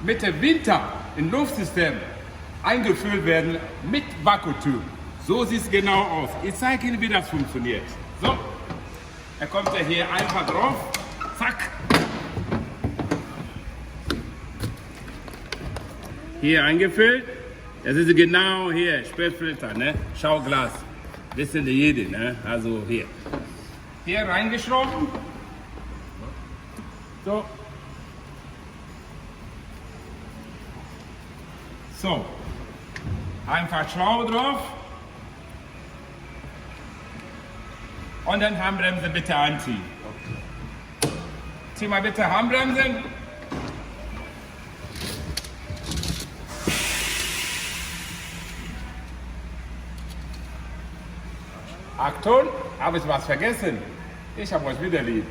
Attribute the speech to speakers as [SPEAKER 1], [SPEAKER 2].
[SPEAKER 1] mit dem Winter im Luftsystem eingefüllt werden mit Vakuum. So sieht es genau aus. Ich zeige Ihnen, wie das funktioniert. So, er kommt ja hier einfach drauf. Zack. Hier eingefüllt. Das ist genau hier, Spätfilter, ne? Schauglas. Wissen die jede, ne? Also hier. Hier reingeschoben. So. So. Einfach Schraube drauf. Und dann Handbremse bitte anziehen. Zieh mal bitte Handbremse. Achtung, habe ich was vergessen? Ich habe euch wieder lieb.